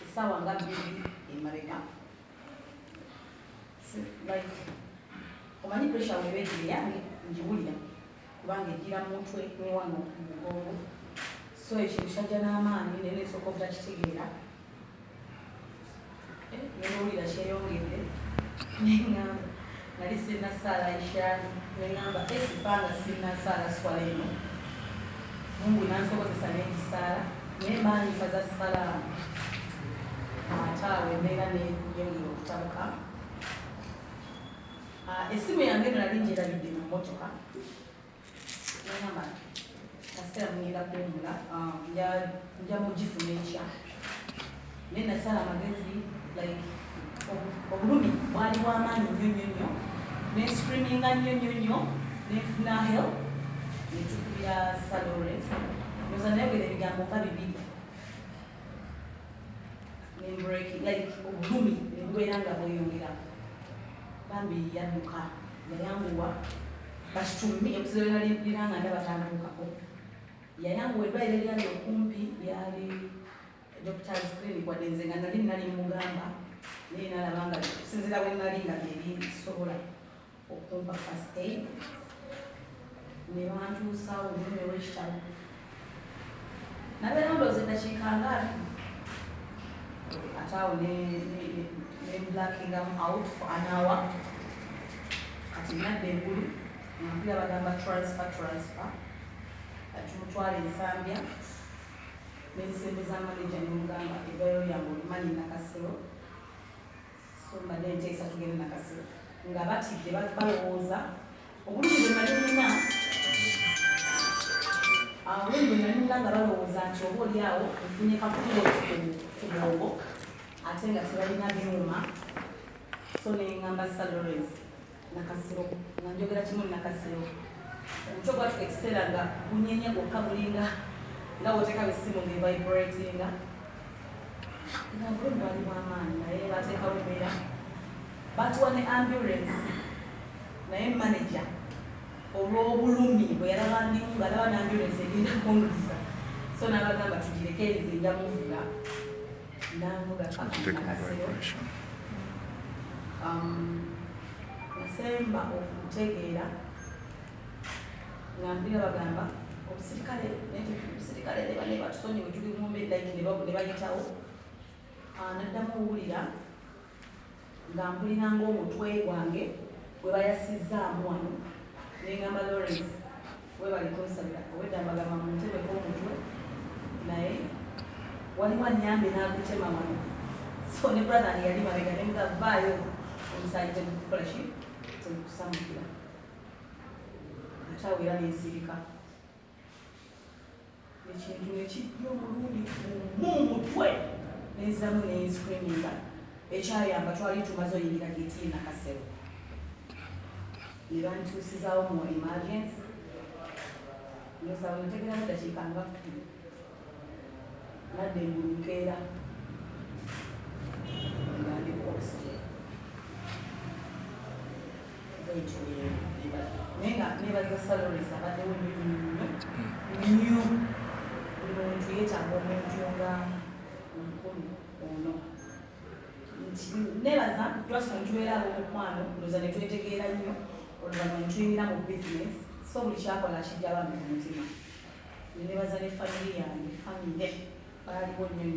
essaawa nga bbiri emabega like omanyi pressure weba egira yange ngiwulira kubanga egira mu mutwe ne wano ku mugongo so ekintu kyajja n'amaanyi nene esooka obutakitegeera nenowulira kyeyongedde neŋŋamba nali sinnasaala ishaani neŋŋamba esipanga sinnasaala swala eno Mungu nansobozesa n'egisaala naye maanyifa za salaamu ataawe embeera neyongera okutabuka essimu yange eno nali ngyerabidde mu mmotoka neŋŋamba kaseera mugenda kuwumula nja mugifuna ekya naye nasala amagezi like obulumi bwali bw'amaanyi nnyo nnyo nnyo nescreaminga nnyo nnyo nnyo nenfuna help netukubira Salores noza nayogera ebigambo nga bibiri nembreaking like obulumi nebubeera nga bweyongera bambi yadduka yayanguwa bakitumi ebizibu nalira nga ndabatanduukako yayanguwa eddwaliro eryali okumpi lyali Doctor's Clinic wadde nze nga nali mugamba naye nalaba nga okusinziira bwe nali nga byerisobola okumpa first aid ne bantuusaawo olulimi olw'ekitalo nabeera ndowooza eddakiika nga ate awo ne-blackingamu out for an hour kati nadda engulu nampira bagamba transfer kati mutwala ensambya nensembuza manager nemugamba eddwaliro lyange olumanyi Nakasero so mbadde nteesa tugende Nakasero nga batidde balowooza obulumi bwe nali nina nga balowooza nti oba oli awo nfunye kakulo ku bwongo ate nga tebalina byuma so neŋŋamba Salores Nakasero nga njogera kimu Nakasero omutwe gwatuka ekiseera nga gunyenya gwokka bulinga nga woteekawo essimu ngevibratinga nga bwe bwali bw'amaanyi naye bateekawo embeera batuwa ne ambulance naye manager olw'obulumi bwe yalaba ndimu ng'alaba ne ambulance egenda kungisa so n'abagamba tugirekereze njamuvuga navuga Nakasero nasemba okutegeera nga mpira bagamba obusirikale ne batusonye bwe tuli mumbe like ne bayitawo naddamu owulira nga mpulira ng'omutwe gwange bwe bayasizzaamu wano neŋŋamba Lawrence webaliko nsabira owedda mbagamba mu ntebe k'omutwe naye waliwo annyambe n'agutema wano so ne brother yali mabega ne mugavaayo omusaayi tegukukola ki tegukusamukira ate awo era nensirika ekintu nekijja omulundi mumutwe nenziramu nenscreaminga ekyayamba twali tumaze oyingira geti Nakasero ne bantuusizaawo mu emergency nosaba nategeramu eddakiika nga kkumi nadde engulu nkeera nga ndi ku oxygen naye nga nebaza Salores abaddewo nnyo buli muntu yeetaaga omuntu nga omukulu ono nebaza twasika ntubeera abomukwano ndooza ne twetegeera nnyo oluvannyuma netuyingira mu business so buli kyakola kijja bambi mu mutima nebaza ne famire yange famire baaliwo nnyo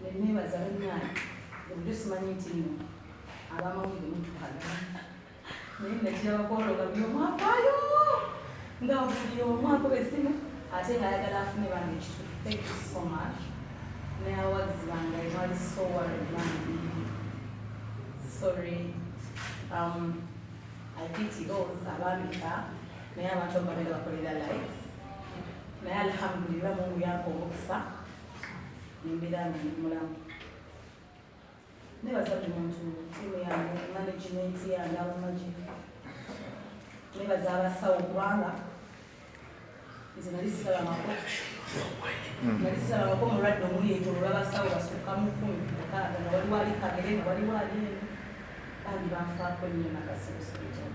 nenebaza bannyange obujo simanyi nti nno abamawulire mutukagana naye nakirabakwologa buli omu afaayo nga buli omu akoba essimu ate ngaayagala afune bange ekitufu. Thank you so much. Ne awards bange I was so worried sorry I pity those abambika naye abantu abamega bakolera life naye alhamdulillah Mungu yampa omukisa nembeera nga ndi mulamu nebaza buli muntu tiimu yange management yange abamagi nebaza abasawo kubanga nze nali sirabangako mulwadde omuyeeto olw'abasawo basukkamu 16 nga waliwo ali Kagere nga waliwo ali bandi banfaako nnyo Nakasero hospital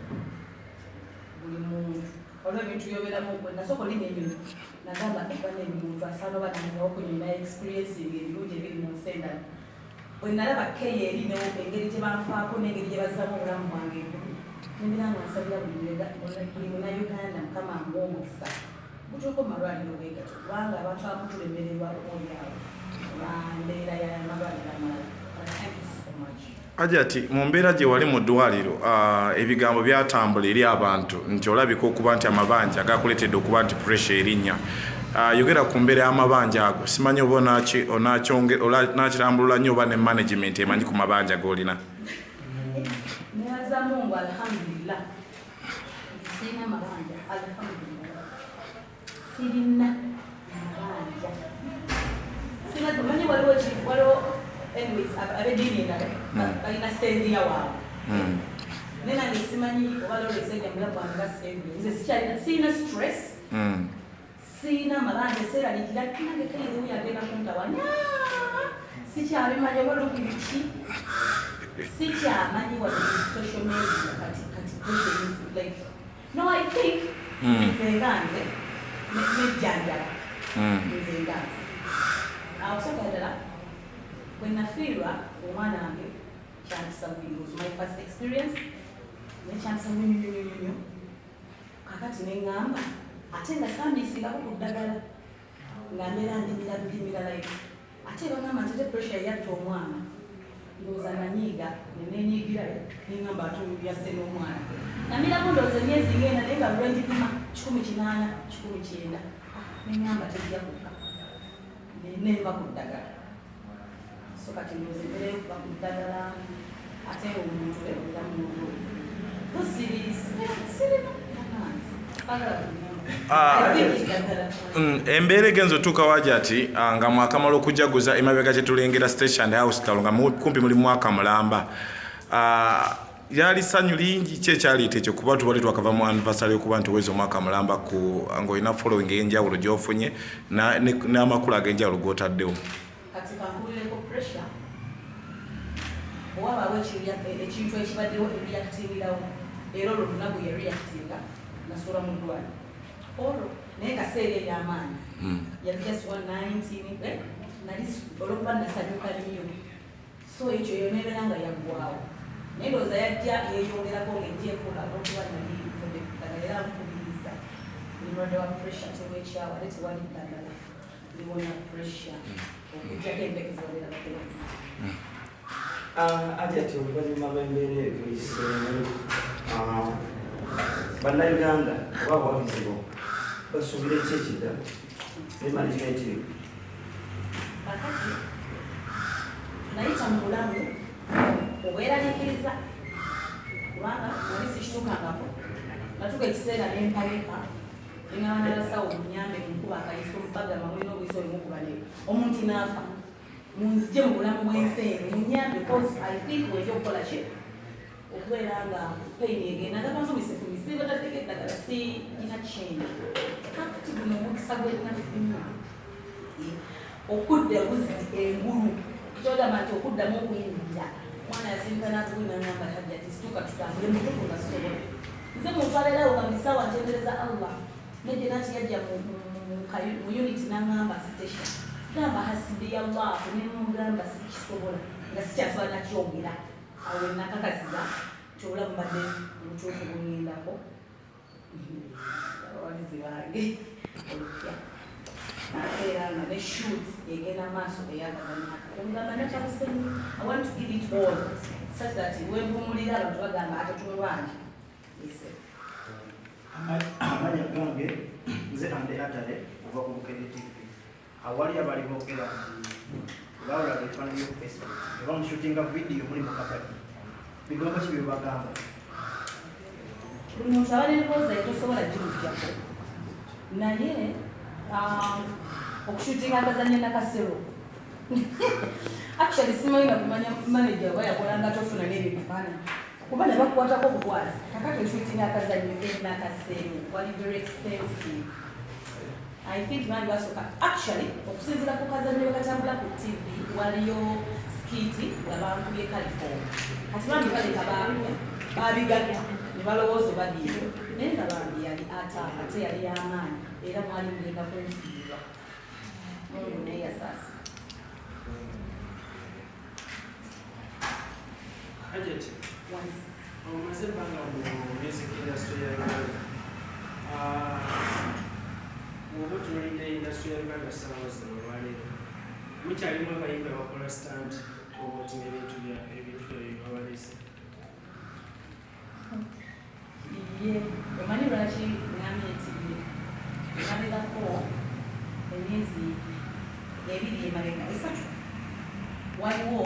buli muntu olwo ebintu byoberamu nasooka oli n'enyonyi nagamba ebane muntu asano bananga okunyina experience ebirungi ebiri mu nsenda bwe nalaba keya eri engeri gye banfaako n'engeri gye bazzamu obulamu bwange nembiranga nsabira buli munnauganda mukama amuwa omukisa gutuuka omumalwaliro gegato kubanga abantu abamu tulemererwa olyawo olwambeera y'amalwaliro amalala. Hajati mu mbeera gye wali mu ddwaliro ebigambo byatambula eri abantu nti olabika okuba nti amabanja gakuleetedde okuba nti pressure erinnya. Yogera ku mbeera y'amabanja ago simanyi oba onakirambulula nnyo oba ne management emanyi ku mabanja g'olina. Nebaza Mungu alhamdulillah sirina mabanja alhamdulillah sirina mabanja sirina tumanyi waliwo anyways abedini endala balina sendiya waabwe naye nange simanyi oba lolesejja mulamu bwange gasendi nze sirina stress sirina mabanja seeralikira nange kaizimu yagenda kuntawanya sikyabimanyi oba lukiriki sikyamanyi wali social media kati like no I think nze nganze nejjanjala nze nganze awosoka ddala bwe nafiirwa omwana wange kyantisabwiri was my first experience nekyantisabwe nnyo kakati neŋŋamba ate nga sambisingako ku ddagala nga mbeera ndimira like ate bagamba nti ate pressure yatta omwana ndowooza nanyiiga nenenyiigirayo neŋŋamba ate yasse n'omwana namirako ndowooza emyezi ngenda naye nga lwenjipima 18 19 neŋŋamba tejja kukka nenva ku ddagala so kati ndowooza embeera yokuba ku ddagala ate ngaomuntu ebulamu n'obulungi busirina embeera egenza otuuka Hajati nga mwakamala okujaguza emabega gye tulengera station hospital nga kumpi muli mwaka mulamba yali ssanyu lingi ki ekyaleeta ekyo kuba tubali twakava mu anniversary okuba nti oweza omwaka mulamba ng'olina following enjawulo gy'ofunye n'amakulu ag'enjawulo g'otaddewo. Kati kankulireko pressure owabaawo ekintu ekibaddewo ereactingirawo era olwo lunaku yareactinga nasula mu ddwaliro olwo naye nga seeri ey'amaanyi yali just 119 nali olwokuba nasanyuka nnyo so ekyo yoneebera nga yaggwawo naye ndowooza yajja yeeyongerako ng'ejjeekola olwokuba nali nfudde ku ddagala era nkubiriza mulwadde wa pressure tewekyawa ate tewali ddagala liwona pressure okujjako empekezo babeera batera Hajati oluvannyuma lw'embeera ekuyise bannayuganda oba abawagizi basuubira ki ekidda ne management yo kakati nayita mu bulamu obweraliikiriza kubanga nali sikituukangako natuka ekiseera n'empalika engaba nalasawo munyambe munkuba akayiso olupagama mulina obuyisa olumukubale omuntu n'afa munzije mu bulamu bw'ensi eno munyambe cause I think wejja okukola ki okubeera nga pain egenda ngabansomisefumisi batateeka eddagala siyina change kakati guno omukisa gwenafuna okudda buzi engulu kyogamba nti okuddamu okuyingira omwana yasindika n'atugulina ngamba Hajati situka tutambule mutuku nga sisobola nze muntwalirawo nga bisaawa ntendereza Allah nedde nati yajja mu unit n'angamba station gamba hasibi Allah nemugamba sikisobola nga sikyasobola nakyogera awo nakakasiza kyobulamu badde mutuufu buŋŋendako abawagizi bange olupya nateera nga ne shoot egenda maaso eyakazanyaka omugamba nakyakusenyi I want to give it all such that wempumulira abantu bagamba ate tumulwange ise amanya gange nze ande atale okuva ku Bukedde TV awali abali boogera nti bawulaga ebifaananyi ku Facebook ne bamushutinga vidiyo muli mu kabadi bigambo ki bye bagamba buli muntu aba n'emboozi etosobola gimugjako naye okushutinga akazannyo nakasero actually simanyi na kumanya manager oba yakolanga tofuna n'ebyo bifaananyi kuba ne bakukwatako obukwazi kakati oshutinga akazannyo nakasero wali very expensive I think nani basoka actually okusinzira ku kazannyo bakatambula ku TV waliyo skiti abantu bye California kati bambi baleka babiganya ne balowooza obaddiye naye nga bambi yali ataaka ate yali y'amaanyi era mwali mugenda kwenfiirwa mungu naye yasaasi. Hajati, Wansi. omaze ebbanga mu music industry ya Uganda. Bw'oba otunuulidde industry ya Uganda ssaawa zino olwaleero, mukyalimu abayimbi abakola stand promoting ebintu bye babaleese. Ye, omanyi lwaki ngambye nti emabegako emyezi 2 emabega 3 waliwo